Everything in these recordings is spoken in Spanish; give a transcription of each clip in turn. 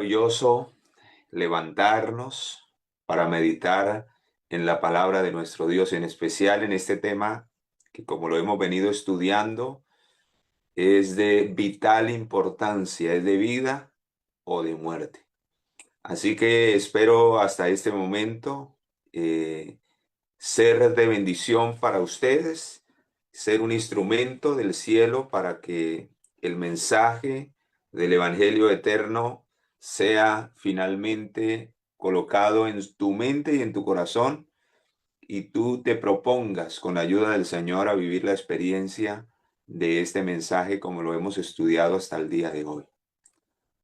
maravilloso levantarnos para meditar en la palabra de nuestro Dios, en especial en este tema que, como lo hemos venido estudiando, es de vital importancia, es de vida o de muerte. Así que espero hasta este momento eh, ser de bendición para ustedes, ser un instrumento del cielo para que el mensaje del Evangelio eterno sea finalmente colocado en tu mente y en tu corazón y tú te propongas con la ayuda del Señor a vivir la experiencia de este mensaje como lo hemos estudiado hasta el día de hoy.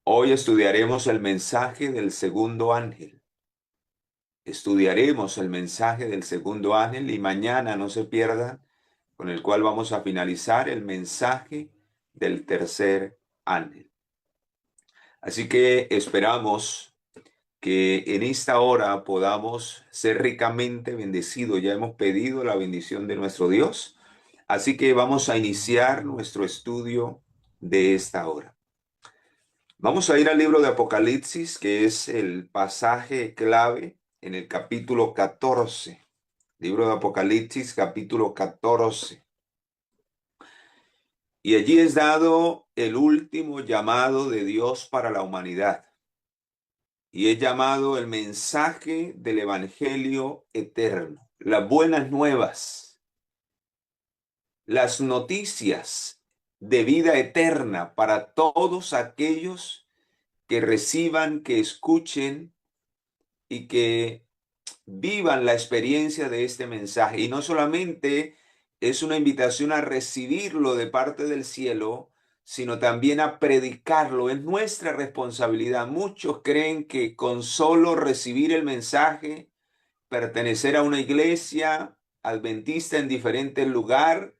Hoy estudiaremos el mensaje del segundo ángel. Estudiaremos el mensaje del segundo ángel y mañana no se pierdan, con el cual vamos a finalizar el mensaje del tercer ángel. Así que esperamos que en esta hora podamos ser ricamente bendecidos. Ya hemos pedido la bendición de nuestro Dios. Así que vamos a iniciar nuestro estudio de esta hora. Vamos a ir al libro de Apocalipsis, que es el pasaje clave en el capítulo 14. Libro de Apocalipsis, capítulo 14. Y allí es dado el último llamado de Dios para la humanidad. Y es llamado el mensaje del Evangelio eterno. Las buenas nuevas, las noticias de vida eterna para todos aquellos que reciban, que escuchen y que vivan la experiencia de este mensaje. Y no solamente es una invitación a recibirlo de parte del cielo, sino también a predicarlo. Es nuestra responsabilidad. Muchos creen que con solo recibir el mensaje, pertenecer a una iglesia adventista en diferente lugar,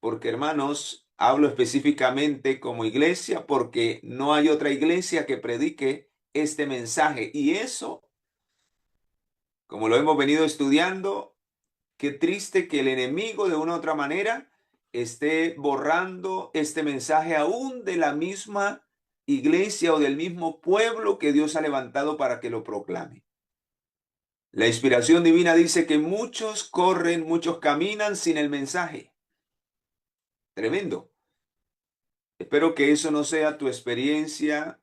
porque hermanos, hablo específicamente como iglesia, porque no hay otra iglesia que predique este mensaje. Y eso, como lo hemos venido estudiando, qué triste que el enemigo de una u otra manera esté borrando este mensaje aún de la misma iglesia o del mismo pueblo que Dios ha levantado para que lo proclame. La inspiración divina dice que muchos corren, muchos caminan sin el mensaje. Tremendo. Espero que eso no sea tu experiencia.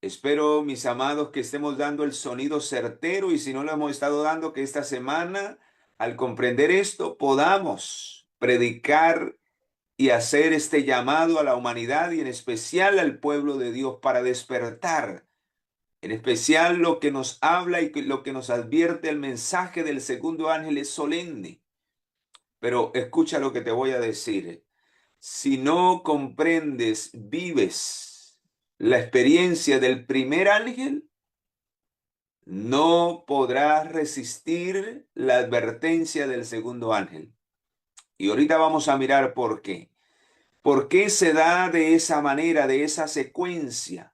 Espero, mis amados, que estemos dando el sonido certero y si no lo hemos estado dando, que esta semana, al comprender esto, podamos predicar y hacer este llamado a la humanidad y en especial al pueblo de Dios para despertar. En especial lo que nos habla y lo que nos advierte el mensaje del segundo ángel es solemne. Pero escucha lo que te voy a decir. Si no comprendes, vives la experiencia del primer ángel, no podrás resistir la advertencia del segundo ángel. Y ahorita vamos a mirar por qué. ¿Por qué se da de esa manera, de esa secuencia?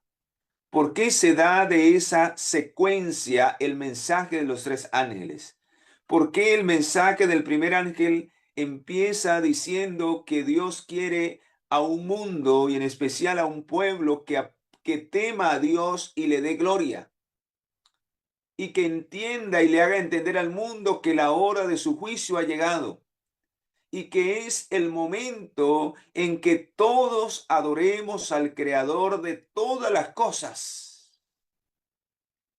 ¿Por qué se da de esa secuencia el mensaje de los tres ángeles? ¿Por qué el mensaje del primer ángel empieza diciendo que Dios quiere a un mundo y en especial a un pueblo que tema a Dios y le dé gloria? Y que entienda y le haga entender al mundo que la hora de su juicio ha llegado y que es el momento en que todos adoremos al Creador de todas las cosas.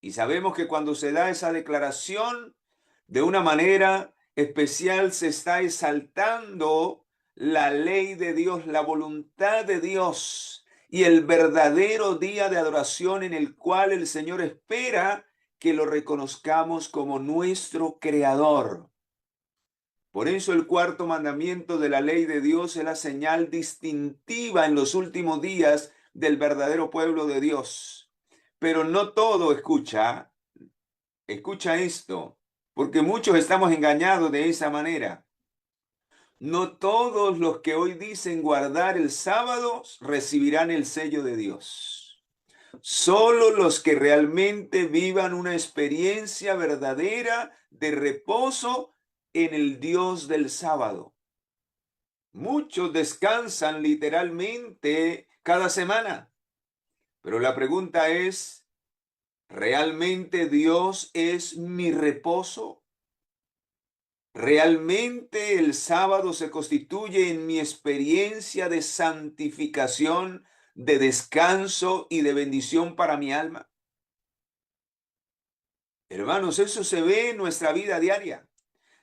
Y sabemos que cuando se da esa declaración, de una manera especial se está exaltando la ley de Dios, la voluntad de Dios y el verdadero día de adoración en el cual el Señor espera que lo reconozcamos como nuestro Creador. Por eso el cuarto mandamiento de la ley de Dios es la señal distintiva en los últimos días del verdadero pueblo de Dios. Pero no todo escucha esto, porque muchos estamos engañados de esa manera. No todos los que hoy dicen guardar el sábado recibirán el sello de Dios. Solo los que realmente vivan una experiencia verdadera de reposo en el Dios del sábado. Muchos descansan literalmente cada semana, pero la pregunta es, ¿Realmente Dios es mi reposo? ¿Realmente el sábado se constituye en mi experiencia de santificación, de descanso y de bendición para mi alma? Hermanos, eso se ve en nuestra vida diaria.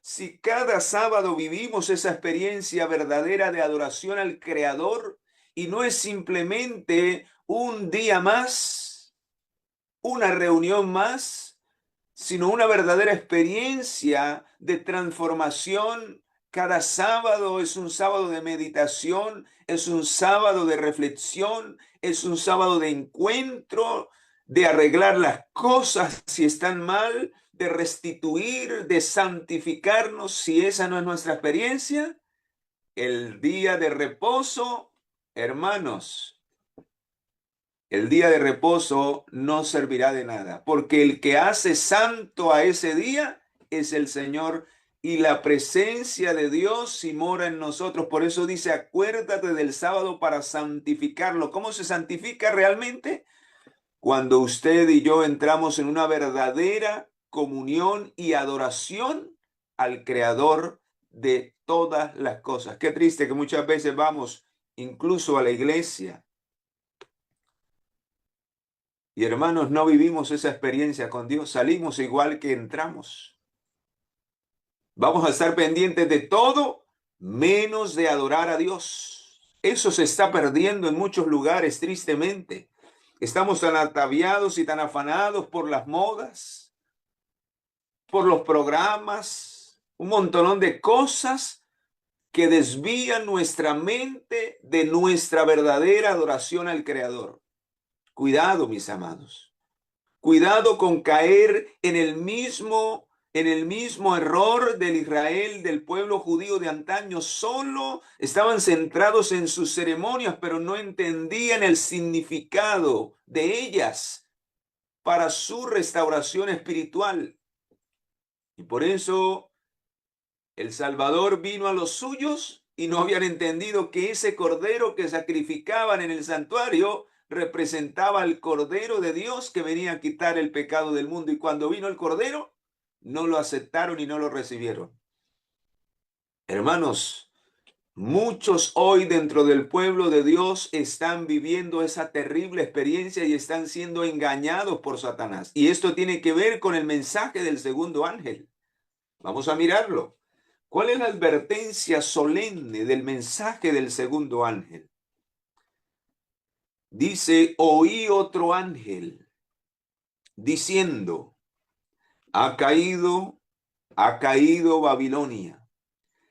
Si cada sábado vivimos esa experiencia verdadera de adoración al Creador y no es simplemente un día más, una reunión más, sino una verdadera experiencia de transformación. Cada sábado es un sábado de meditación, es un sábado de reflexión, es un sábado de encuentro, de arreglar las cosas si están mal, de restituir, de santificarnos si esa no es nuestra experiencia. El día de reposo, hermanos, el día de reposo no servirá de nada, porque el que hace santo a ese día es el Señor y la presencia de Dios si mora en nosotros. Por eso dice, acuérdate del sábado para santificarlo. ¿Cómo se santifica realmente? Cuando usted y yo entramos en una verdadera comunión y adoración al Creador de todas las cosas. Qué triste que muchas veces vamos incluso a la iglesia y hermanos, no vivimos esa experiencia con Dios, salimos igual que entramos. Vamos a estar pendientes de todo menos de adorar a Dios. Eso se está perdiendo en muchos lugares, tristemente. Estamos tan ataviados y tan afanados por las modas, por los programas, un montonón de cosas que desvían nuestra mente de nuestra verdadera adoración al Creador. Cuidado, mis amados. Cuidado con caer en el mismo error del Israel, del pueblo judío de antaño. Solo estaban centrados en sus ceremonias, pero no entendían el significado de ellas para su restauración espiritual. Y por eso el Salvador vino a los suyos y no habían entendido que ese cordero que sacrificaban en el santuario representaba al Cordero de Dios que venía a quitar el pecado del mundo. Y cuando vino el Cordero, no lo aceptaron y no lo recibieron. Hermanos, muchos hoy dentro del pueblo de Dios están viviendo esa terrible experiencia y están siendo engañados por Satanás. Y esto tiene que ver con el mensaje del segundo ángel. Vamos a mirarlo. ¿Cuál es la advertencia solemne del mensaje del segundo ángel? Dice, oí otro ángel diciendo, ha caído, ha caído Babilonia,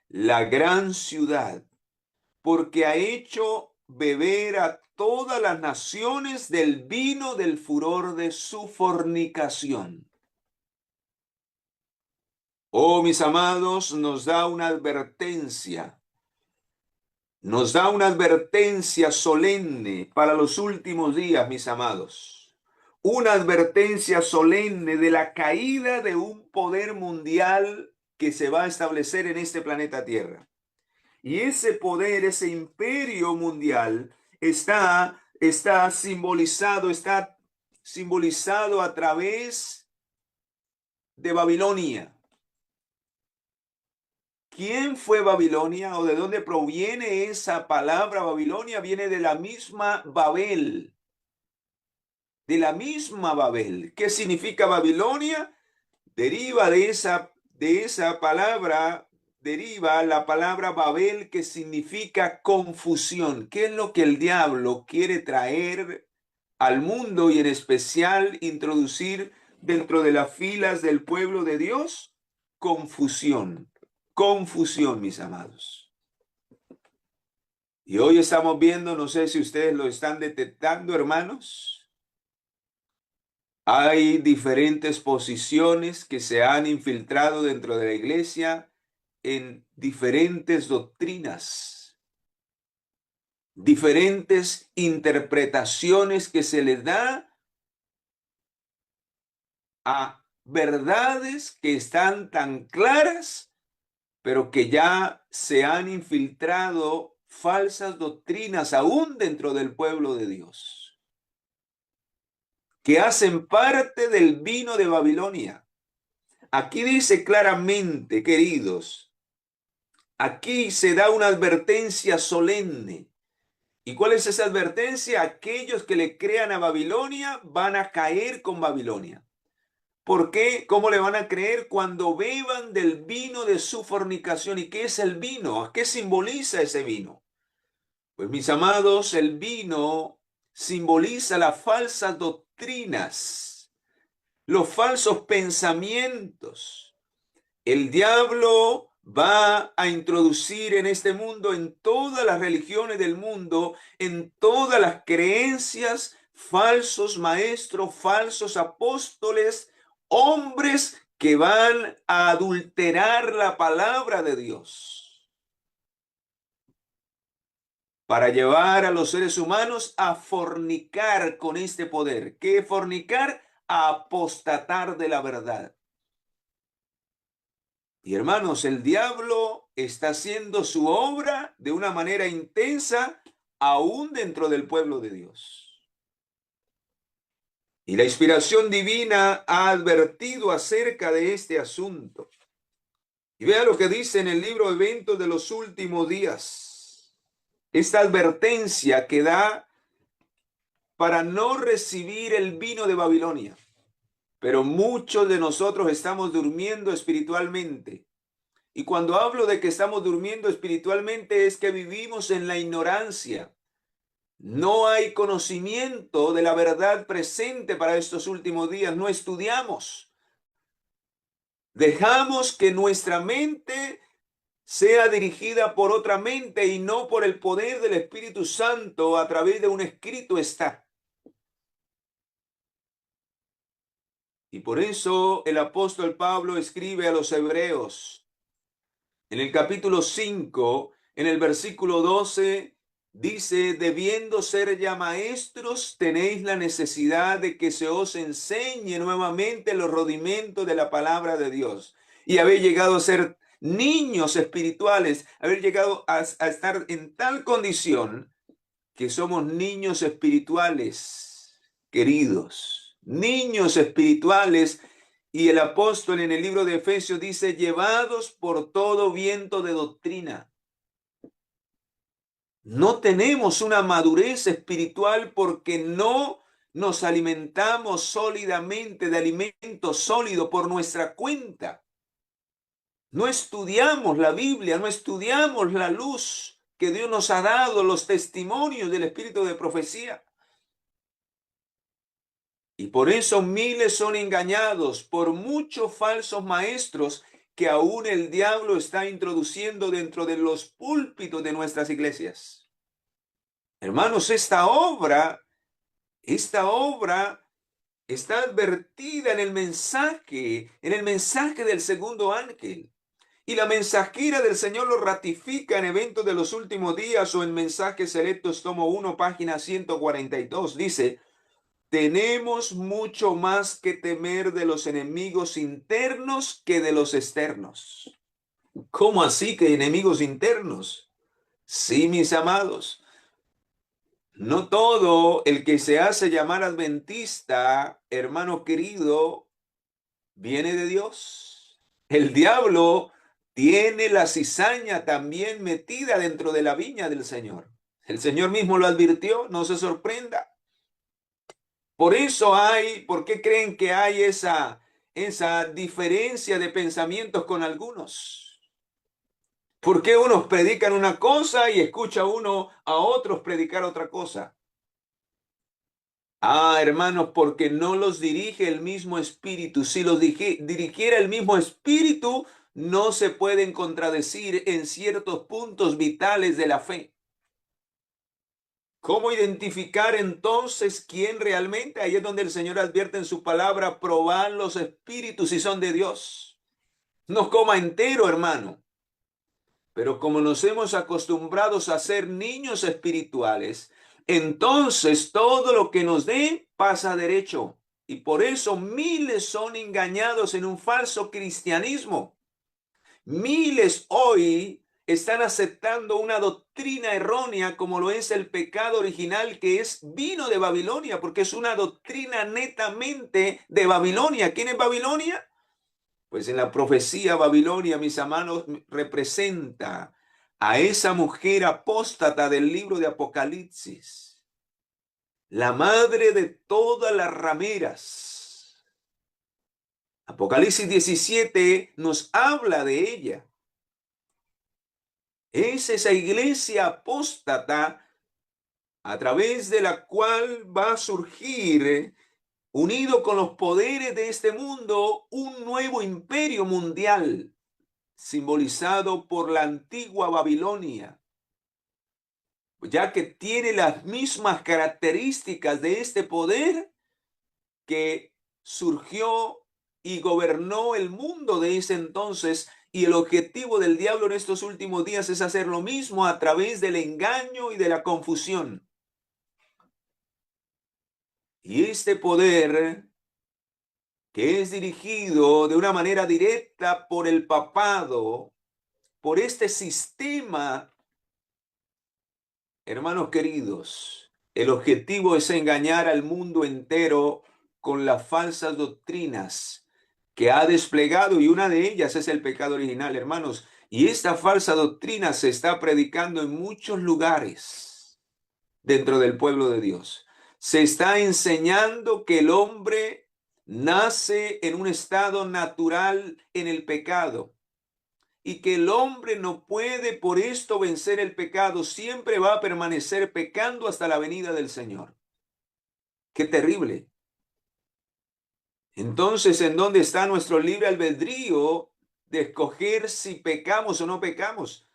la gran ciudad, porque ha hecho beber a todas las naciones del vino del furor de su fornicación. Oh, mis amados, nos da una advertencia. Nos da una advertencia solemne para los últimos días, mis amados. Una advertencia solemne de la caída de un poder mundial que se va a establecer en este planeta Tierra. Y ese poder, ese imperio mundial está simbolizado a través de Babilonia. ¿Quién fue Babilonia o de dónde proviene esa palabra Babilonia? Viene de la misma Babel. De la misma Babel. ¿Qué significa Babilonia? Deriva de esa palabra, deriva la palabra Babel que significa confusión. ¿Qué es lo que el diablo quiere traer al mundo y en especial introducir dentro de las filas del pueblo de Dios? Confusión. Confusión, mis amados. Y hoy estamos viendo, no sé si ustedes lo están detectando, hermanos, hay diferentes posiciones que se han infiltrado dentro de la iglesia en diferentes doctrinas, diferentes interpretaciones que se les da a verdades que están tan claras pero que ya se han infiltrado falsas doctrinas aún dentro del pueblo de Dios. que hacen parte del vino de Babilonia. Aquí dice claramente, queridos, aquí se da una advertencia solemne. ¿Y cuál es esa advertencia? Aquellos que le crean a Babilonia van a caer con Babilonia. ¿Por qué? ¿Cómo le van a creer? Cuando beban del vino de su fornicación. ¿Y qué es el vino? ¿A qué simboliza ese vino? Pues mis amados, el vino simboliza las falsas doctrinas, los falsos pensamientos. El diablo va a introducir en este mundo, en todas las religiones del mundo, en todas las creencias, falsos maestros, falsos apóstoles, hombres que van a adulterar la palabra de Dios para llevar a los seres humanos a fornicar con este poder. ¿Qué es fornicar? A apostatar de la verdad. Y hermanos, el diablo está haciendo su obra de una manera intensa aún dentro del pueblo de Dios. Y la inspiración divina ha advertido acerca de este asunto. Y vea lo que dice en el libro Eventos de los Últimos Días. Esta advertencia que da para no recibir el vino de Babilonia. Pero muchos de nosotros estamos durmiendo espiritualmente. Y cuando hablo de que estamos durmiendo espiritualmente es que vivimos en la ignorancia. No hay conocimiento de la verdad presente para estos últimos días. No estudiamos. Dejamos que nuestra mente sea dirigida por otra mente y no por el poder del Espíritu Santo a través de un escrito está. Y por eso el apóstol Pablo escribe a los hebreos en el capítulo 5, en el versículo 12, dice, debiendo ser ya maestros, tenéis la necesidad de que se os enseñe nuevamente los rudimentos de la palabra de Dios. Y habéis llegado a ser niños espirituales, haber llegado a estar en tal condición que somos niños espirituales, queridos, niños espirituales. Y el apóstol en el libro de Efesios dice, llevados por todo viento de doctrina. No tenemos una madurez espiritual porque no nos alimentamos sólidamente de alimento sólido por nuestra cuenta. No estudiamos la Biblia, no estudiamos la luz que Dios nos ha dado, los testimonios del espíritu de profecía. Y por eso miles son engañados por muchos falsos maestros que aún el diablo está introduciendo dentro de los púlpitos de nuestras iglesias. Hermanos, esta obra está advertida en el mensaje del segundo ángel. Y la mensajera del Señor lo ratifica en Eventos de los Últimos Días o en Mensajes Selectos, tomo 1, página 142. Dice, tenemos mucho más que temer de los enemigos internos que de los externos. ¿Cómo así que enemigos internos? Sí, mis amados. No todo el que se hace llamar adventista, hermano querido, viene de Dios. El diablo tiene la cizaña también metida dentro de la viña del Señor. El Señor mismo lo advirtió, no se sorprenda. ¿Por qué creen que hay esa diferencia de pensamientos con algunos? ¿Por qué unos predican una cosa y escucha uno a otros predicar otra cosa? Ah, hermanos, porque no los dirige el mismo espíritu. Si los dirigiera el mismo espíritu, no se pueden contradecir en ciertos puntos vitales de la fe. ¿Cómo identificar entonces quién realmente? Ahí es donde el Señor advierte en su palabra, probar los espíritus si son de Dios. No coma entero, hermano. Pero como nos hemos acostumbrado a ser niños espirituales, entonces todo lo que nos den pasa derecho. Y por eso miles son engañados en un falso cristianismo. Miles hoy están aceptando una doctrina errónea como lo es el pecado original, que vino de Babilonia, porque es una doctrina netamente de Babilonia. ¿Quién es Babilonia? Pues en la profecía Babilonia, mis hermanos, representa a esa mujer apóstata del libro de Apocalipsis, la madre de todas las rameras. Apocalipsis 17 nos habla de ella. Es esa iglesia apóstata a través de la cual va a surgir, unido con los poderes de este mundo, un nuevo imperio mundial, simbolizado por la antigua Babilonia, ya que tiene las mismas características de este poder que surgió y gobernó el mundo de ese entonces. Y el objetivo del diablo en estos últimos días es hacer lo mismo a través del engaño y de la confusión. Y este poder, que es dirigido de una manera directa por el papado, por este sistema, hermanos queridos, el objetivo es engañar al mundo entero con las falsas doctrinas que ha desplegado, y una de ellas es el pecado original, hermanos. Y esta falsa doctrina se está predicando en muchos lugares dentro del pueblo de Dios. Se está enseñando que el hombre nace en un estado natural en el pecado y que el hombre no puede por esto vencer el pecado, siempre va a permanecer pecando hasta la venida del Señor. ¡Qué terrible! Entonces, ¿en dónde está nuestro libre albedrío de escoger si pecamos o no pecamos?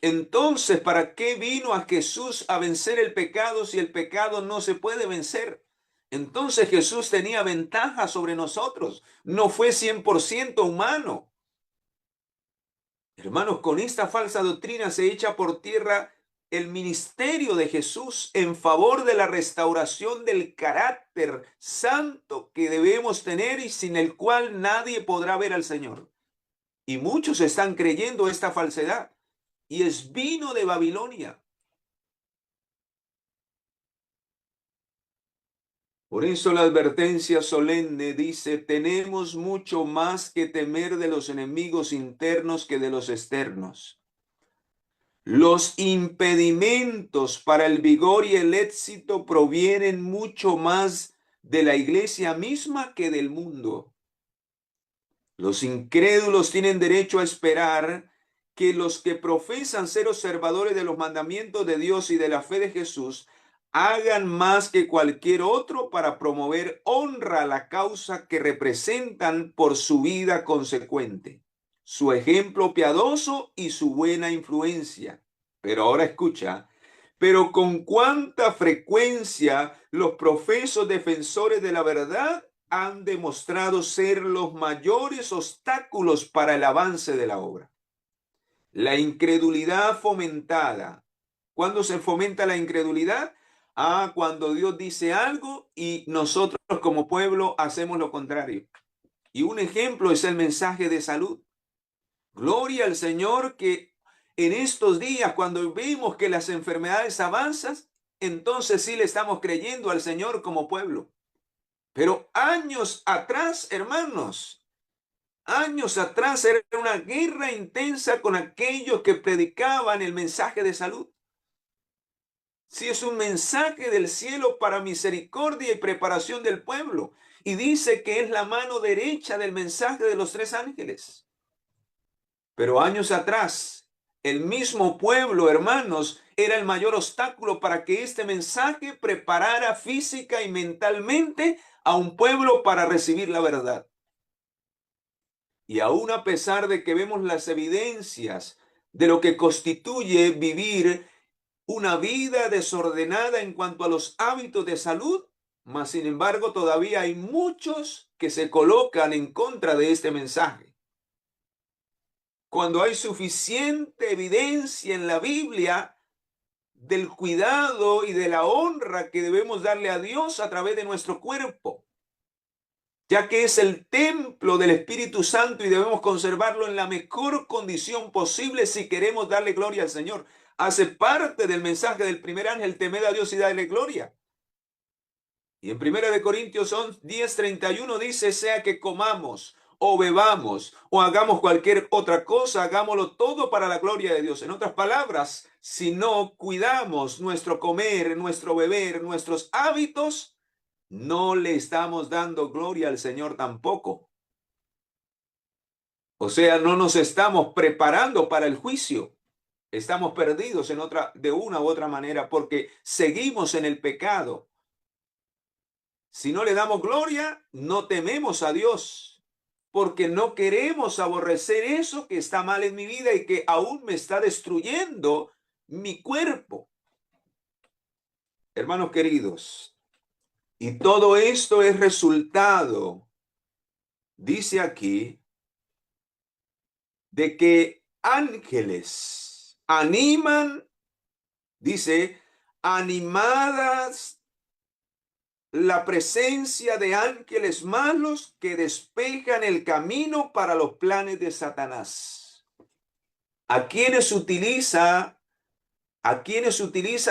Entonces, ¿para qué vino a Jesús a vencer el pecado si el pecado no se puede vencer? Entonces Jesús tenía ventaja sobre nosotros. No fue 100% humano. Hermanos, con esta falsa doctrina se echa por tierra el ministerio de Jesús en favor de la restauración del carácter santo que debemos tener y sin el cual nadie podrá ver al Señor. Y muchos están creyendo esta falsedad. Y es vino de Babilonia. Por eso la advertencia solemne dice: tenemos mucho más que temer de los enemigos internos que de los externos. Los impedimentos para el vigor y el éxito provienen mucho más de la iglesia misma que del mundo. Los incrédulos tienen derecho a esperar que los que profesan ser observadores de los mandamientos de Dios y de la fe de Jesús hagan más que cualquier otro para promover honra a la causa que representan por su vida consecuente, su ejemplo piadoso y su buena influencia. Pero ahora escucha, pero con cuánta frecuencia los profesos defensores de la verdad han demostrado ser los mayores obstáculos para el avance de la obra. La incredulidad fomentada. ¿Cuándo se fomenta la incredulidad? Cuando Dios dice algo y nosotros como pueblo hacemos lo contrario. Y un ejemplo es el mensaje de salud. Gloria al Señor que en estos días, cuando vemos que las enfermedades avanzan, entonces sí le estamos creyendo al Señor como pueblo. Pero años atrás, hermanos, años atrás era una guerra intensa con aquellos que predicaban el mensaje de salud. Si es un mensaje del cielo para misericordia y preparación del pueblo. Y dice que es la mano derecha del mensaje de los tres ángeles. Pero años atrás, el mismo pueblo, hermanos, era el mayor obstáculo para que este mensaje preparara física y mentalmente a un pueblo para recibir la verdad. Y aún a pesar de que vemos las evidencias de lo que constituye vivir una vida desordenada en cuanto a los hábitos de salud, mas sin embargo todavía hay muchos que se colocan en contra de este mensaje. Cuando hay suficiente evidencia en la Biblia del cuidado y de la honra que debemos darle a Dios a través de nuestro cuerpo. ya que es el templo del Espíritu Santo y debemos conservarlo en la mejor condición posible si queremos darle gloria al Señor. Hace parte del mensaje del primer ángel, temed a Dios y darle gloria. Y en 1 Corintios 10:31 dice, sea que comamos o bebamos o hagamos cualquier otra cosa, hagámoslo todo para la gloria de Dios. En otras palabras, si no cuidamos nuestro comer, nuestro beber, nuestros hábitos, no le estamos dando gloria al Señor tampoco. O sea, no nos estamos preparando para el juicio. Estamos perdidos de una u otra manera porque seguimos en el pecado. Si no le damos gloria, no tememos a Dios, porque no queremos aborrecer eso que está mal en mi vida y que aún me está destruyendo mi cuerpo. Hermanos queridos, y todo esto es resultado, dice aquí, de que ángeles animan, dice, animadas la presencia de ángeles malos que despejan el camino para los planes de Satanás. ¿A quiénes utiliza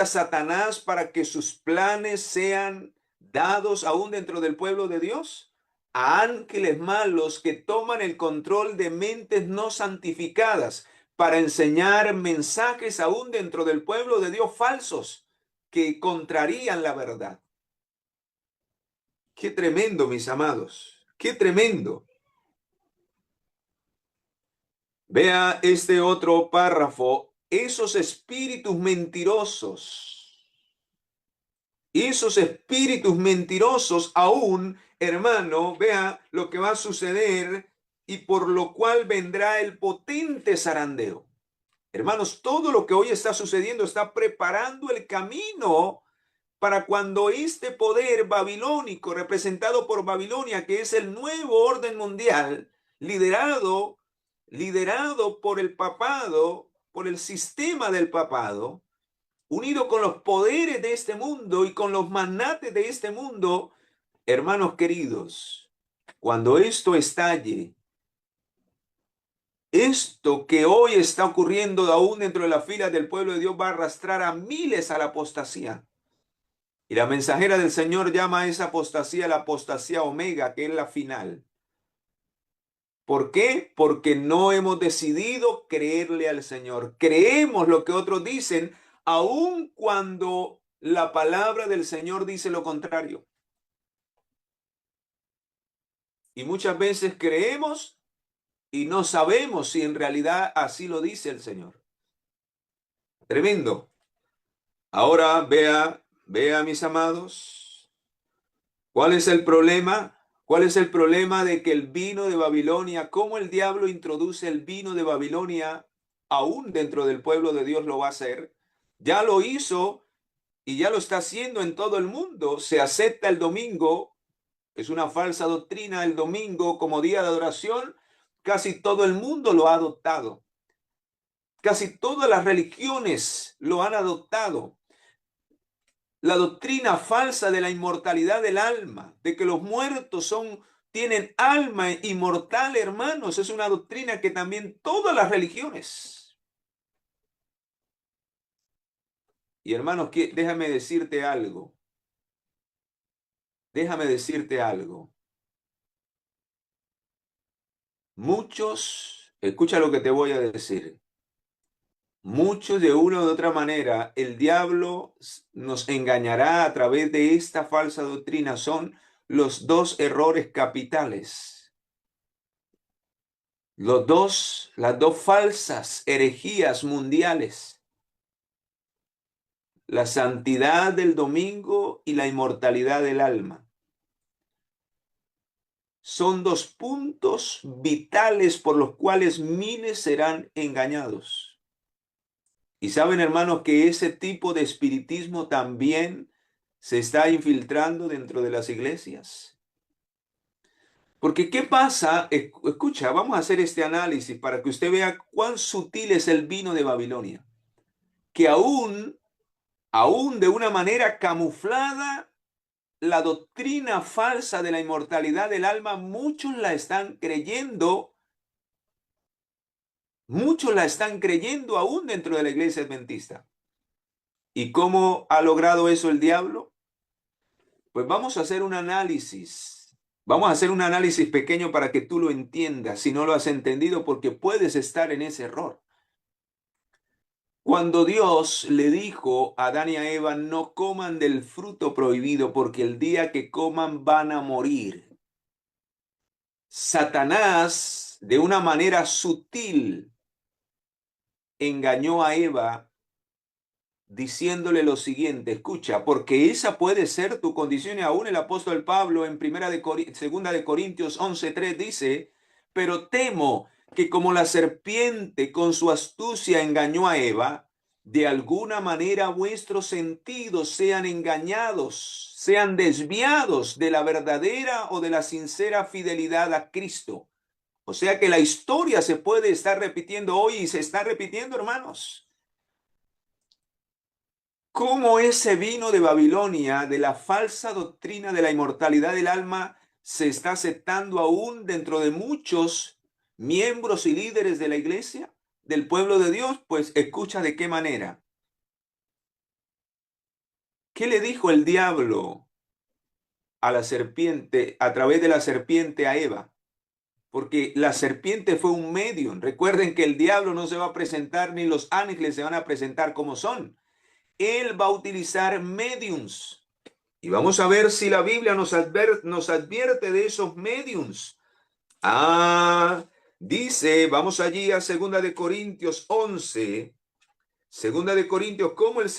Satanás para que sus planes sean dados aún dentro del pueblo de Dios? A ángeles malos que toman el control de mentes no santificadas para enseñar mensajes aún dentro del pueblo de Dios falsos que contrarían la verdad. Qué tremendo, mis amados, qué tremendo. Vea este otro párrafo, esos espíritus mentirosos aún, hermano, vea lo que va a suceder y por lo cual vendrá el potente zarandeo. Hermanos, todo lo que hoy está sucediendo está preparando el camino para cuando este poder babilónico, representado por Babilonia, que es el nuevo orden mundial, liderado por el papado, por el sistema del papado, unido con los poderes de este mundo y con los magnates de este mundo, hermanos queridos, cuando esto estalle, esto que hoy está ocurriendo aún dentro de las filas del pueblo de Dios va a arrastrar a miles a la apostasía. Y la mensajera del Señor llama a esa apostasía la apostasía omega, que es la final. ¿Por qué? Porque no hemos decidido creerle al Señor. Creemos lo que otros dicen, aun cuando la palabra del Señor dice lo contrario. Y muchas veces creemos y no sabemos si en realidad así lo dice el Señor. Tremendo. Ahora vea mis amados, ¿cuál es el problema? ¿Cuál es el problema de que el vino de Babilonia, cómo el diablo introduce el vino de Babilonia aún dentro del pueblo de Dios lo va a hacer? Ya lo hizo y ya lo está haciendo en todo el mundo. Se acepta el domingo, es una falsa doctrina el domingo como día de adoración. Casi todo el mundo lo ha adoptado. Casi todas las religiones lo han adoptado. La doctrina falsa de la inmortalidad del alma, de que los muertos tienen alma inmortal, hermanos, es una doctrina que también todas las religiones. Y hermanos, déjame decirte algo. Déjame decirte algo. Muchos, escucha lo que te voy a decir. Muchos de una u otra manera, el diablo nos engañará a través de esta falsa doctrina. Son los dos errores capitales. Las dos falsas herejías mundiales. La santidad del domingo y la inmortalidad del alma. Son dos puntos vitales por los cuales miles serán engañados. Y saben, hermanos, que ese tipo de espiritismo también se está infiltrando dentro de las iglesias. Porque ¿qué pasa? Escucha, vamos a hacer este análisis para que usted vea cuán sutil es el vino de Babilonia. Que aún de una manera camuflada, la doctrina falsa de la inmortalidad del alma, muchos la están creyendo aún dentro de la iglesia adventista. ¿Y cómo ha logrado eso el diablo? Pues vamos a hacer un análisis. Vamos a hacer un análisis pequeño para que tú lo entiendas, si no lo has entendido, porque puedes estar en ese error. Cuando Dios le dijo a Adán y a Eva, no coman del fruto prohibido, porque el día que coman van a morir. Satanás, de una manera sutil, engañó a Eva diciéndole lo siguiente: escucha, porque esa puede ser tu condición. Y aún el apóstol Pablo en segunda de Corintios 11:3 dice, pero temo que como la serpiente con su astucia engañó a Eva, de alguna manera vuestros sentidos sean engañados, sean desviados de la verdadera o de la sincera fidelidad a Cristo. O sea que la historia se puede estar repitiendo hoy y se está repitiendo, hermanos. Cómo ese vino de Babilonia, de la falsa doctrina de la inmortalidad del alma, se está aceptando aún dentro de muchos miembros y líderes de la iglesia, del pueblo de Dios. Pues escucha de qué manera. ¿Qué le dijo el diablo a la serpiente, a través de la serpiente a Eva? Porque la serpiente fue un medium. Recuerden que el diablo no se va a presentar, ni los ángeles se van a presentar como son. Él va a utilizar mediums. Y vamos a ver si la Biblia nos advierte de esos mediums. Dice, vamos allí a 2 de Corintios 11. 2 de Corintios, cómo el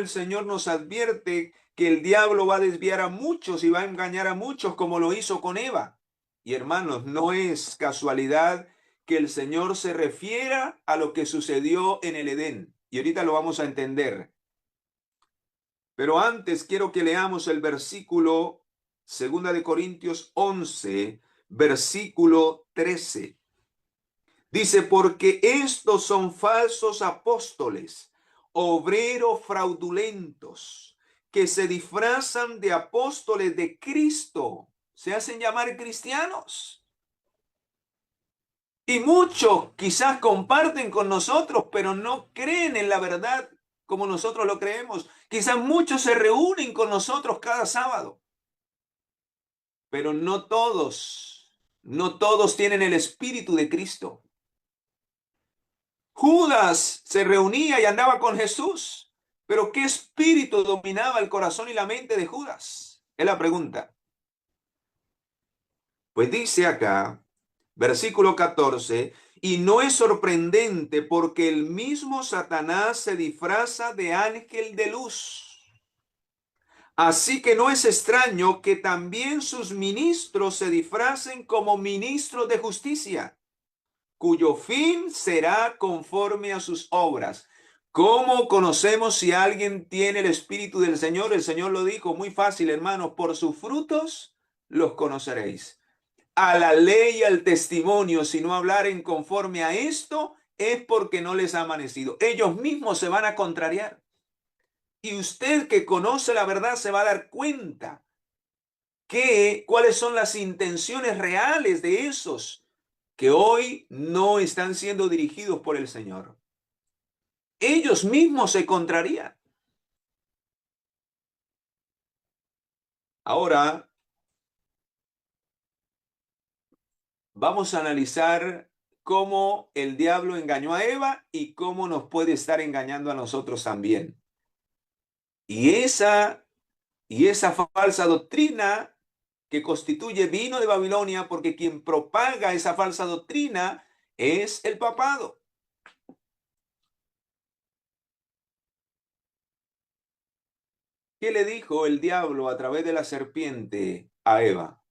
Señor nos advierte que el diablo va a desviar a muchos y va a engañar a muchos como lo hizo con Eva. Y hermanos, no es casualidad que el Señor se refiera a lo que sucedió en el Edén. Y ahorita lo vamos a entender. Pero antes quiero que leamos el versículo 2 de Corintios 11, versículo 13. Dice, porque estos son falsos apóstoles, obreros fraudulentos, que se disfrazan de apóstoles de Cristo, se hacen llamar cristianos. Y muchos quizás comparten con nosotros, pero no creen en la verdad como nosotros lo creemos. Quizás muchos se reúnen con nosotros cada sábado, pero no todos tienen el Espíritu de Cristo. Judas se reunía y andaba con Jesús, pero ¿qué espíritu dominaba el corazón y la mente de Judas? Es la pregunta. Pues dice acá, versículo 14, y no es sorprendente porque el mismo Satanás se disfraza de ángel de luz. Así que no es extraño que también sus ministros se disfracen como ministros de justicia, cuyo fin será conforme a sus obras. ¿Cómo conocemos si alguien tiene el Espíritu del Señor? El Señor lo dijo muy fácil, hermanos, por sus frutos los conoceréis. A la ley y al testimonio, si no hablaren conforme a esto, es porque no les ha amanecido. Ellos mismos se van a contrariar. Y usted que conoce la verdad se va a dar cuenta cuáles son las intenciones reales de esos que hoy no están siendo dirigidos por el Señor. Ellos mismos se contrarían. Ahora vamos a analizar cómo el diablo engañó a Eva y cómo nos puede estar engañando a nosotros también. Y esa falsa doctrina que constituye vino de Babilonia, porque quien propaga esa falsa doctrina es el papado. ¿Qué le dijo el diablo a través de la serpiente a Eva?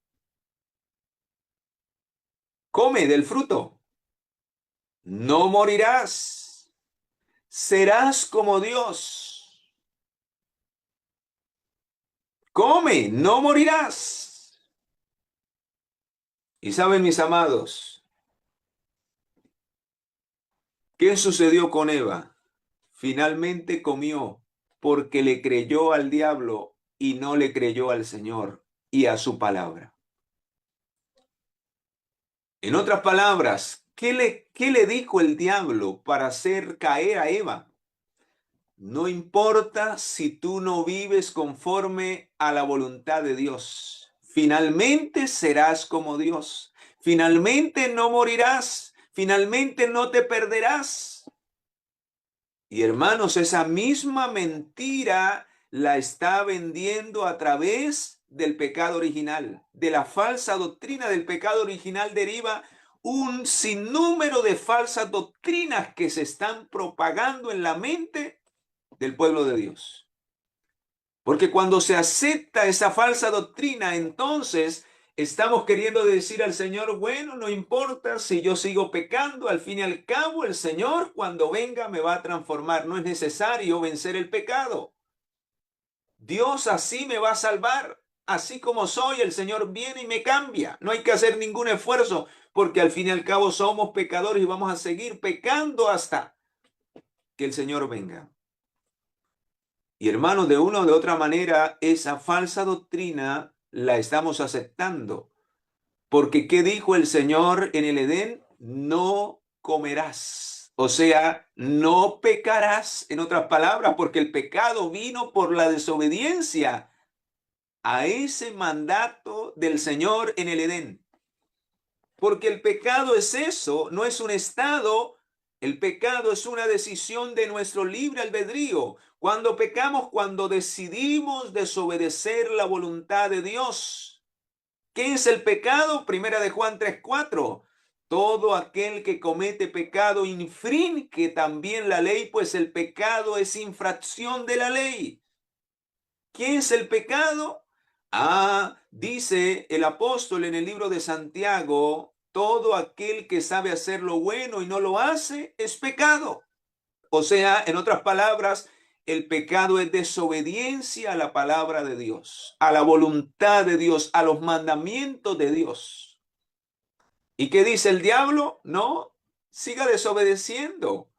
Come del fruto, no morirás, serás como Dios. Come, no morirás. Y saben, mis amados, ¿qué sucedió con Eva? Finalmente comió porque le creyó al diablo y no le creyó al Señor y a su palabra. En otras palabras, qué le dijo el diablo para hacer caer a Eva? No importa si tú no vives conforme a la voluntad de Dios. Finalmente serás como Dios. Finalmente no morirás. Finalmente no te perderás. Y hermanos, esa misma mentira la está vendiendo a través del pecado original. De la falsa doctrina del pecado original deriva un sinnúmero de falsas doctrinas que se están propagando en la mente del pueblo de Dios. Porque cuando se acepta esa falsa doctrina, entonces estamos queriendo decir al Señor, bueno, no importa si yo sigo pecando, al fin y al cabo el Señor cuando venga me va a transformar. No es necesario vencer el pecado. Dios así me va a salvar. Así como soy, el Señor viene y me cambia. No hay que hacer ningún esfuerzo porque al fin y al cabo somos pecadores y vamos a seguir pecando hasta que el Señor venga. Y hermanos, de una o de otra manera, esa falsa doctrina la estamos aceptando. Porque ¿qué dijo el Señor en el Edén? No comerás. O sea, no pecarás, en otras palabras, porque el pecado vino por la desobediencia a ese mandato del Señor en el Edén. Porque el pecado es eso, no es un estado. El pecado es una decisión de nuestro libre albedrío. Cuando pecamos, cuando decidimos desobedecer la voluntad de Dios. ¿Qué es el pecado? Primera de Juan 3:4. Todo aquel que comete pecado infringe también la ley, pues el pecado es infracción de la ley. ¿Qué es el pecado? Dice el apóstol en el libro de Santiago, todo aquel que sabe hacer lo bueno y no lo hace es pecado. O sea, en otras palabras, el pecado es desobediencia a la palabra de Dios, a la voluntad de Dios, a los mandamientos de Dios. ¿Y qué dice el diablo? No, siga desobedeciendo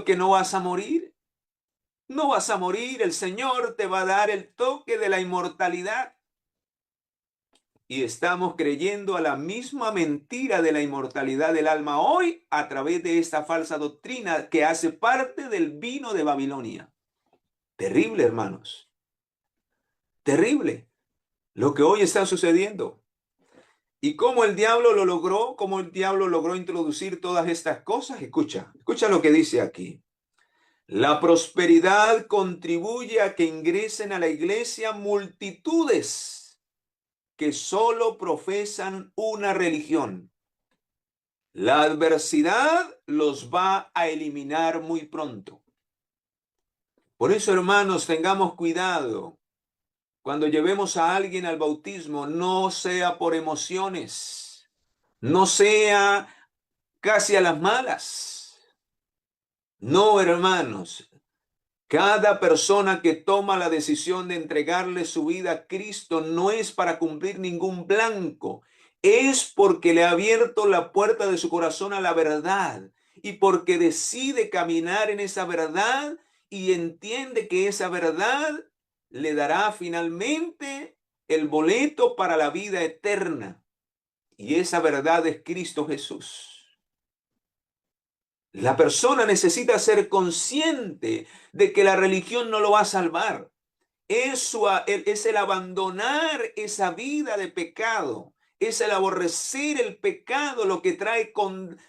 que no vas a morir. No vas a morir, el Señor te va a dar el toque de la inmortalidad. Y estamos creyendo a la misma mentira de la inmortalidad del alma hoy a través de esta falsa doctrina que hace parte del vino de Babilonia. Terrible, hermanos. Terrible lo que hoy está sucediendo. ¿Y cómo el diablo lo logró? ¿Cómo el diablo logró introducir todas estas cosas? Escucha lo que dice aquí. La prosperidad contribuye a que ingresen a la iglesia multitudes que solo profesan una religión. La adversidad los va a eliminar muy pronto. Por eso, hermanos, tengamos cuidado. Cuando llevemos a alguien al bautismo, no sea por emociones, no sea casi a las malas. No, hermanos. Cada persona que toma la decisión de entregarle su vida a Cristo no es para cumplir ningún blanco, es porque le ha abierto la puerta de su corazón a la verdad y porque decide caminar en esa verdad y entiende que esa verdad le dará finalmente el boleto para la vida eterna. Y esa verdad es Cristo Jesús. La persona necesita ser consciente de que la religión no lo va a salvar. Es el abandonar esa vida de pecado. Es el aborrecer el pecado lo que trae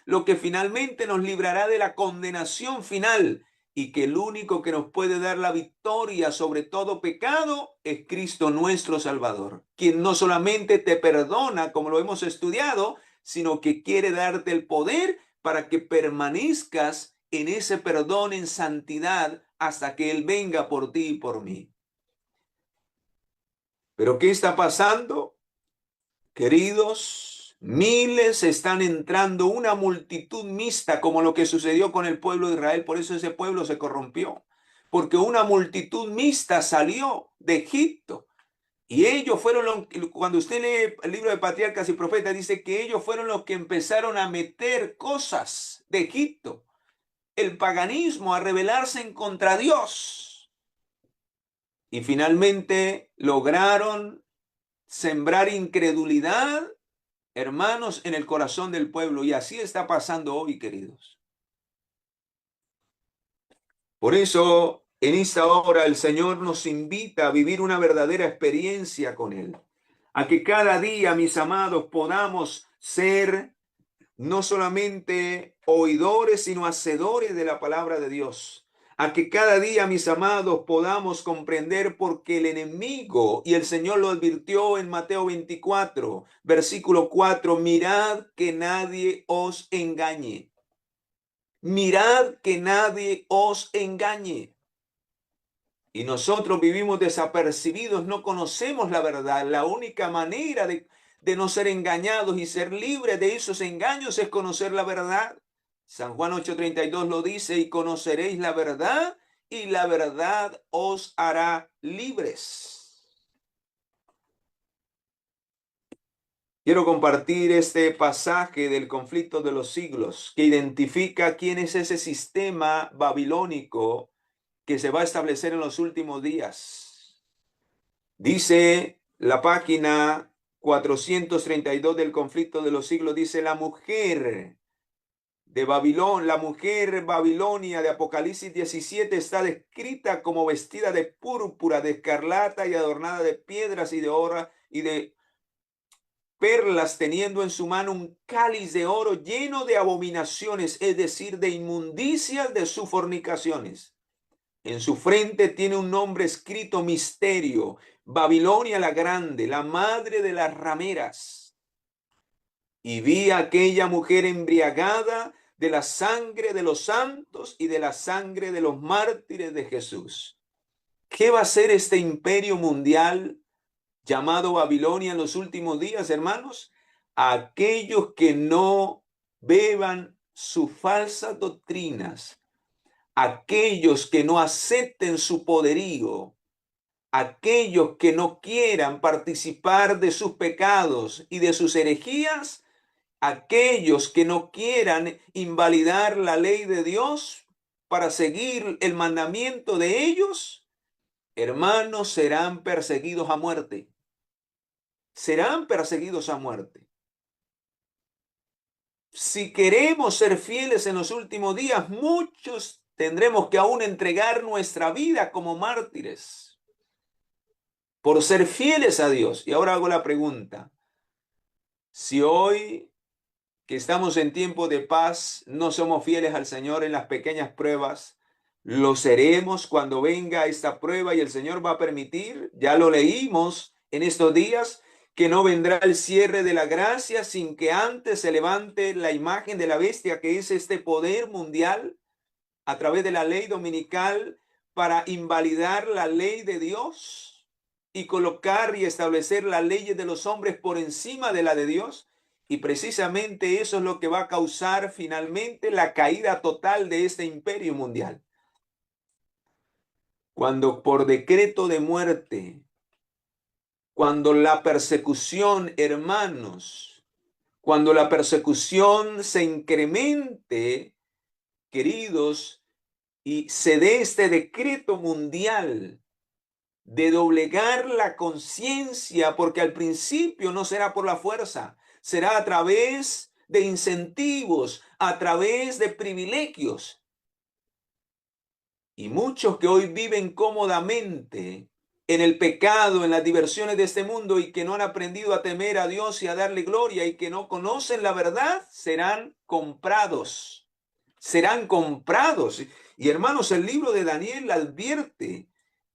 lo que finalmente nos librará de la condenación final. Y que el único que nos puede dar la victoria sobre todo pecado es Cristo nuestro Salvador, quien no solamente te perdona, como lo hemos estudiado, sino que quiere darte el poder para que permanezcas en ese perdón en santidad hasta que Él venga por ti y por mí. Pero ¿qué está pasando? Queridos, miles están entrando, una multitud mixta, como lo que sucedió con el pueblo de Israel. Por eso ese pueblo se corrompió, porque una multitud mixta salió de Egipto. Y ellos fueron cuando usted lee el libro de Patriarcas y Profetas, dice que ellos fueron los que empezaron a meter cosas de Egipto, el paganismo, a rebelarse en contra Dios. Y finalmente lograron sembrar incredulidad, hermanos, en el corazón del pueblo. Y así está pasando hoy, queridos. Por eso, en esta hora, el Señor nos invita a vivir una verdadera experiencia con Él. A que cada día, mis amados, podamos ser no solamente oidores, sino hacedores de la palabra de Dios. A que cada día, mis amados, podamos comprender porque el enemigo, y el Señor lo advirtió en Mateo 24, versículo 4, mirad que nadie os engañe. Mirad que nadie os engañe. Y nosotros vivimos desapercibidos, no conocemos la verdad. La única manera de no ser engañados y ser libres de esos engaños es conocer la verdad. San Juan 8:32 lo dice, y conoceréis la verdad, y la verdad os hará libres. Quiero compartir este pasaje del conflicto de los siglos que identifica quién es ese sistema babilónico que se va a establecer en los últimos días. Dice la página 432 del conflicto de los siglos, dice la mujer de Babilón, la mujer Babilonia de Apocalipsis 17 está descrita como vestida de púrpura, de escarlata y adornada de piedras y de oro y de perlas, teniendo en su mano un cáliz de oro lleno de abominaciones, es decir, de inmundicias de sus fornicaciones. En su frente tiene un nombre escrito: Misterio, Babilonia la Grande, la madre de las rameras. Y vi a aquella mujer embriagada de la sangre de los santos y de la sangre de los mártires de Jesús. ¿Qué va a ser este imperio mundial llamado Babilonia en los últimos días, hermanos? Aquellos que no beban sus falsas doctrinas, aquellos que no acepten su poderío, aquellos que no quieran participar de sus pecados y de sus herejías, aquellos que no quieran invalidar la ley de Dios para seguir el mandamiento de ellos, hermanos, serán perseguidos a muerte. Serán perseguidos a muerte. Si queremos ser fieles en los últimos días, muchos tendremos que aún entregar nuestra vida como mártires por ser fieles a Dios. Y ahora hago la pregunta: si hoy que estamos en tiempo de paz no somos fieles al Señor en las pequeñas pruebas, ¿lo seremos cuando venga esta prueba y el Señor va a permitir? Ya lo leímos en estos días, que no vendrá el cierre de la gracia sin que antes se levante la imagen de la bestia, que es este poder mundial a través de la ley dominical para invalidar la ley de Dios y colocar y establecer las leyes de los hombres por encima de la de Dios. Y precisamente eso es lo que va a causar finalmente la caída total de este imperio mundial. Cuando por decreto de muerte, cuando la persecución, hermanos, cuando la persecución se incremente, queridos, y se dé este decreto mundial de doblegar la conciencia, porque al principio no será por la fuerza, será a través de incentivos, a través de privilegios. Y muchos que hoy viven cómodamente en el pecado, en las diversiones de este mundo y que no han aprendido a temer a Dios y a darle gloria y que no conocen la verdad, serán comprados. Serán comprados. Y hermanos, el libro de Daniel advierte,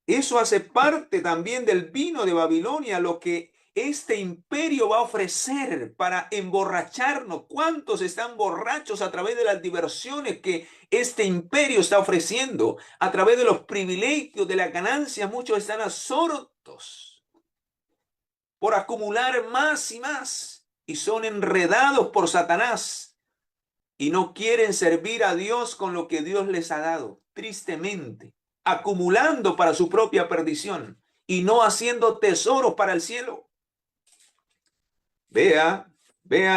eso hace parte también del vino de Babilonia, lo que este imperio va a ofrecer para emborracharnos. ¿Cuántos están borrachos a través de las diversiones que este imperio está ofreciendo? A través de los privilegios, de las ganancias, muchos están absortos por acumular más y más y son enredados por Satanás y no quieren servir a Dios con lo que Dios les ha dado, tristemente, acumulando para su propia perdición y no haciendo tesoros para el cielo. Vea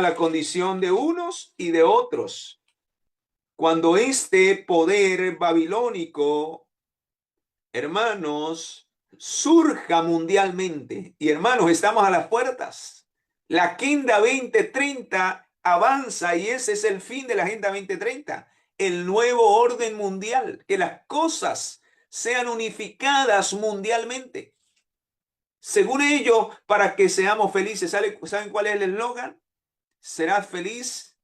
la condición de unos y de otros. Cuando este poder babilónico, hermanos, surja mundialmente. Y hermanos, estamos a las puertas. La Agenda 2030 avanza y ese es el fin de la Agenda 2030. El nuevo orden mundial, que las cosas sean unificadas mundialmente. Según ellos, para que seamos felices, ¿saben cuál es el eslogan? Serás feliz,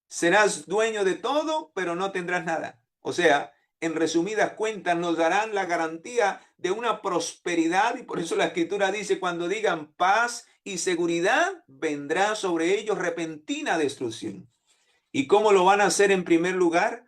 serás dueño de todo, pero no tendrás nada. O sea, en resumidas cuentas, nos darán la garantía de una prosperidad y por eso la Escritura dice, cuando digan paz y seguridad, vendrá sobre ellos repentina destrucción. ¿Y cómo lo van a hacer en primer lugar?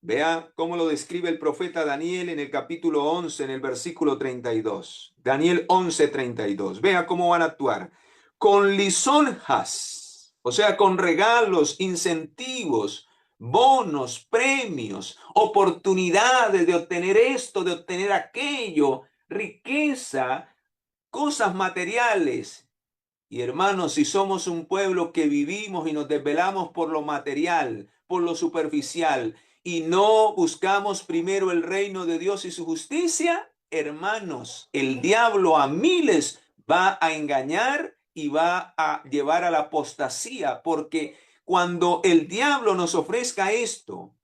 Vea cómo lo describe el profeta Daniel en el capítulo 11, en el versículo 32. Daniel 11, 32. Vea cómo van a actuar. Con lisonjas, o sea, con regalos, incentivos, bonos, premios, oportunidades de obtener esto, de obtener aquello, riqueza, cosas materiales. Y hermanos, si somos un pueblo que vivimos y nos desvelamos por lo material, por lo superficial, y no buscamos primero el reino de Dios y su justicia, hermanos, el diablo a miles va a engañar y va a llevar a la apostasía, porque cuando el diablo nos ofrezca esto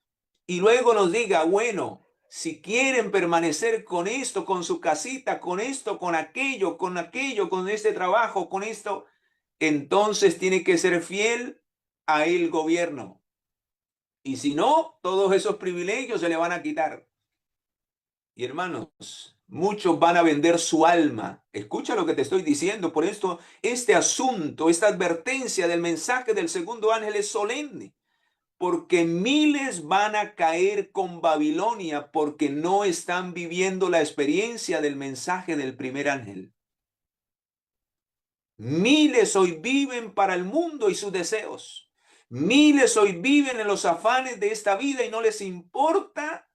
y luego nos diga, bueno, si quieren permanecer con esto, con su casita, con esto, con aquello, con este trabajo, con esto, entonces tiene que ser fiel a el gobierno. Y si no, todos esos privilegios se le van a quitar. Y hermanos, muchos van a vender su alma. Escucha lo que te estoy diciendo. Por esto, este asunto, esta advertencia del mensaje del segundo ángel es solemne. Porque miles van a caer con Babilonia porque no están viviendo la experiencia del mensaje del primer ángel. Miles hoy viven para el mundo y sus deseos. Miles hoy viven en los afanes de esta vida y no les importa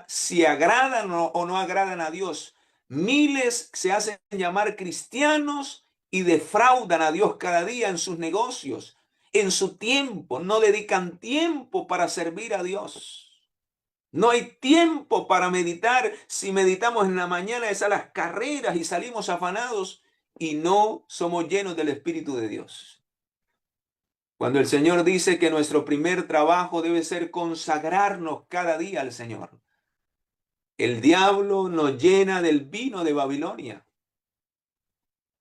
si agradan o no agradan a Dios. Miles se hacen llamar cristianos y defraudan a Dios cada día en sus negocios, en su tiempo. No dedican tiempo para servir a Dios. No hay tiempo para meditar. Si meditamos en la mañana es a las carreras y salimos afanados y no somos llenos del Espíritu de Dios. Cuando el Señor dice que nuestro primer trabajo debe ser consagrarnos cada día al Señor. El diablo nos llena del vino de Babilonia.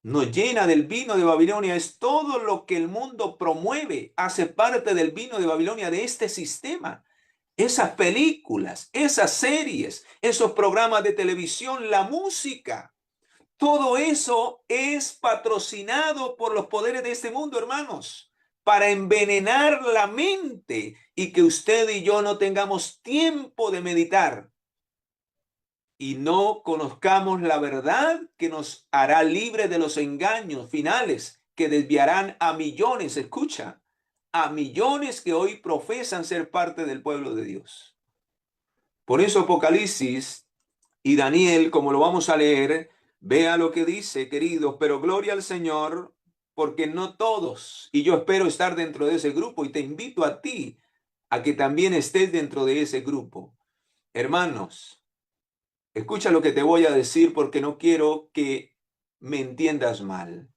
Nos llena del vino de Babilonia. Es todo lo que el mundo promueve. Hace parte del vino de Babilonia, de este sistema. Esas películas, esas series, esos programas de televisión, la música. Todo eso es patrocinado por los poderes de este mundo, hermanos, para envenenar la mente y que usted y yo no tengamos tiempo de meditar y no conozcamos la verdad que nos hará libre de los engaños finales que desviarán a millones, escucha, a millones que hoy profesan ser parte del pueblo de Dios. Por eso Apocalipsis y Daniel, como lo vamos a leer, vea lo que dice, queridos, pero gloria al Señor, porque no todos, y yo espero estar dentro de ese grupo, y te invito a ti a que también estés dentro de ese grupo. Hermanos, escucha lo que te voy a decir porque no quiero que me entiendas mal.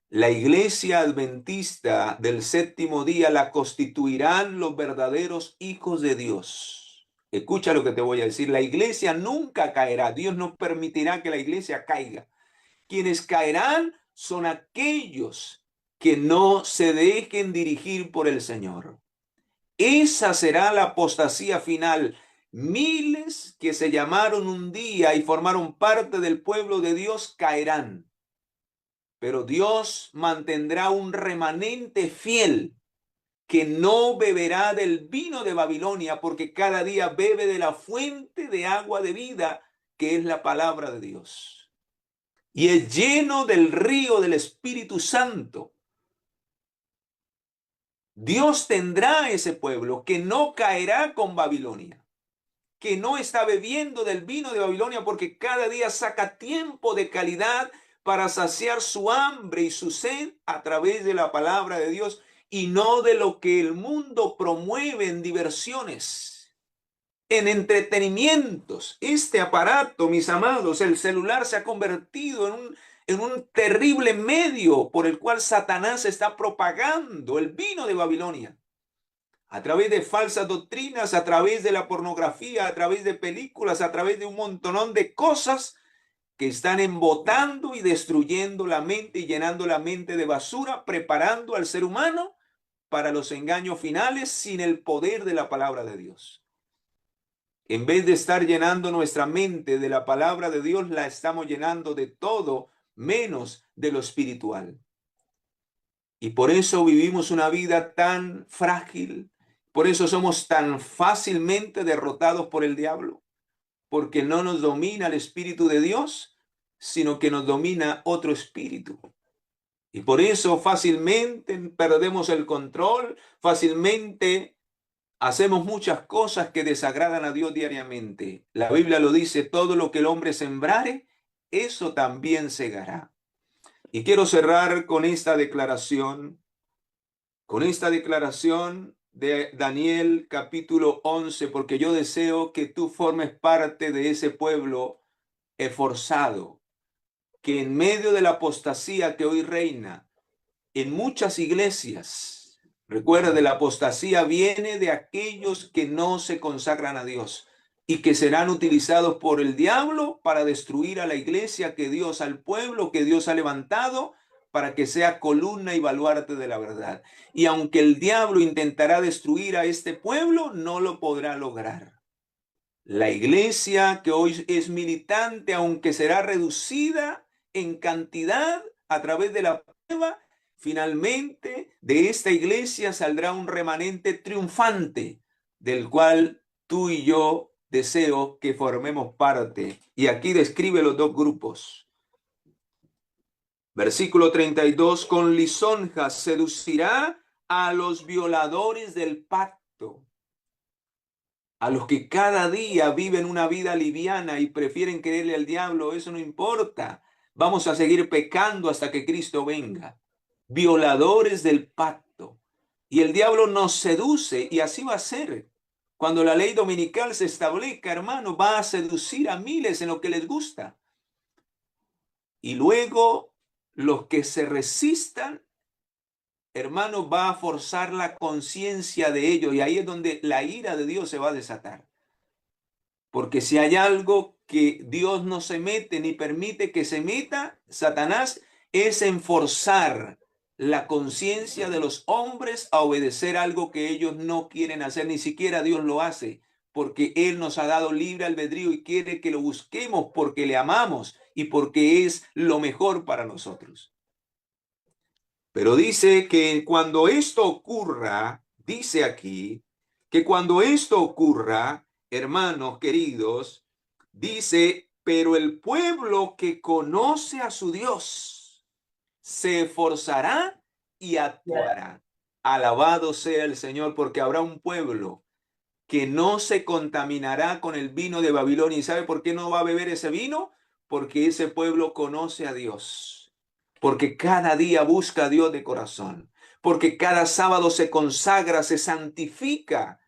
La iglesia adventista del séptimo día la constituirán los verdaderos hijos de Dios. Escucha lo que te voy a decir. La iglesia nunca caerá. Dios no permitirá que la iglesia caiga. Quienes caerán son aquellos que no se dejen dirigir por el Señor. Esa será la apostasía final. Miles que se llamaron un día y formaron parte del pueblo de Dios caerán. Pero Dios mantendrá un remanente fiel que no beberá del vino de Babilonia, porque cada día bebe de la fuente de agua de vida, que es la palabra de Dios. Y es lleno del río del Espíritu Santo. Dios tendrá a ese pueblo que no caerá con Babilonia, que no está bebiendo del vino de Babilonia, porque cada día saca tiempo de calidad para saciar su hambre y su sed a través de la palabra de Dios y no de lo que el mundo promueve en diversiones. en entretenimientos. Este aparato, mis amados, el celular se ha convertido en un terrible medio por el cual Satanás está propagando el vino de Babilonia. A través de falsas doctrinas, a través de la pornografía, a través de películas, a través de un montonón de cosas que están embotando y destruyendo la mente y llenando la mente de basura, preparando al ser humano para los engaños finales sin el poder de la palabra de Dios. En vez de estar llenando nuestra mente de la palabra de Dios, la estamos llenando de todo menos de lo espiritual. Y por eso vivimos una vida tan frágil, por eso somos tan fácilmente derrotados por el diablo, porque no nos domina el Espíritu de Dios, sino que nos domina otro espíritu. Y por eso fácilmente perdemos el control, fácilmente hacemos muchas cosas que desagradan a Dios diariamente. La Biblia lo dice, todo lo que el hombre sembrare, eso también segará. Y quiero cerrar con esta declaración de Daniel capítulo 11, porque yo deseo que tú formes parte de ese pueblo esforzado, que en medio de la apostasía que hoy reina en muchas iglesias, recuerda, de la apostasía viene de aquellos que no se consagran a Dios y que serán utilizados por el diablo para destruir a la iglesia que Dios, al pueblo que Dios ha levantado para que sea columna y baluarte de la verdad. Y aunque el diablo intentará destruir a este pueblo, no lo podrá lograr. La iglesia que hoy es militante, aunque será reducida en cantidad a través de la prueba, finalmente de esta iglesia saldrá un remanente triunfante, del cual tú y yo deseo que formemos parte. Y aquí describe los dos grupos. Versículo 32, con lisonjas seducirá a los violadores del pacto, a los que cada día viven una vida liviana y prefieren creerle al diablo. Eso no importa. Vamos a seguir pecando hasta que Cristo venga. Violadores del pacto. Y el diablo nos seduce, y así va a ser. Cuando la ley dominical se establezca, hermano, va a seducir a miles en lo que les gusta. Y luego los que se resistan, hermano, va a forzar la conciencia de ellos, y ahí es donde la ira de Dios se va a desatar. Porque si hay algo que Dios no se mete ni permite que se meta, Satanás, es en forzar la conciencia de los hombres a obedecer algo que ellos no quieren hacer, ni siquiera Dios lo hace, porque Él nos ha dado libre albedrío y quiere que lo busquemos porque le amamos y porque es lo mejor para nosotros. Pero dice que cuando esto ocurra, dice aquí, que cuando esto ocurra, hermanos queridos, dice, pero el pueblo que conoce a su Dios se esforzará y actuará. Alabado sea el Señor, porque habrá un pueblo que no se contaminará con el vino de Babilonia. ¿Y sabe por qué no va a beber ese vino? Porque ese pueblo conoce a Dios. Porque cada día busca a Dios de corazón. Porque cada sábado se consagra, se santifica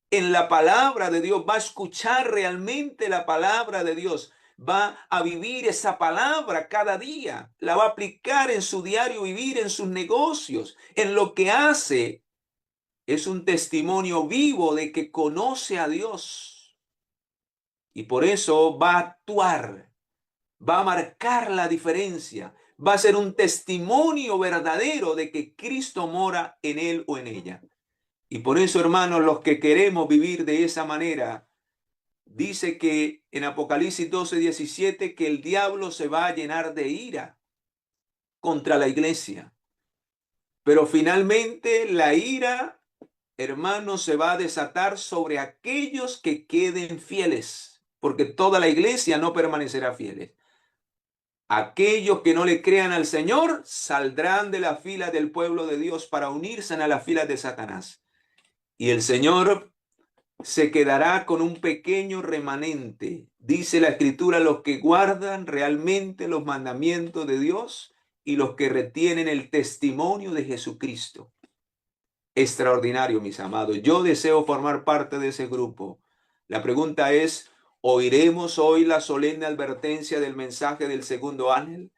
en la palabra de Dios. Va a escuchar realmente la palabra de Dios. Va a vivir esa palabra cada día. La va a aplicar en su diario vivir, en sus negocios, en lo que hace. Es un testimonio vivo de que conoce a Dios. Y por eso va a actuar, va a marcar la diferencia, va a ser un testimonio verdadero de que Cristo mora en él o en ella. Y por eso, hermanos, los que queremos vivir de esa manera, dice que en Apocalipsis 12:17 que el diablo se va a llenar de ira contra la iglesia. Pero finalmente la ira, hermanos, se va a desatar sobre aquellos que queden fieles, porque toda la iglesia no permanecerá fieles. Aquellos que no le crean al Señor saldrán de la fila del pueblo de Dios para unirse a las filas de Satanás. Y el Señor se quedará con un pequeño remanente. Dice la Escritura, los que guardan realmente los mandamientos de Dios y los que retienen el testimonio de Jesucristo. Extraordinario, mis amados. Yo deseo formar parte de ese grupo. La pregunta es, ¿oiremos hoy la solemne advertencia del mensaje del segundo ángel?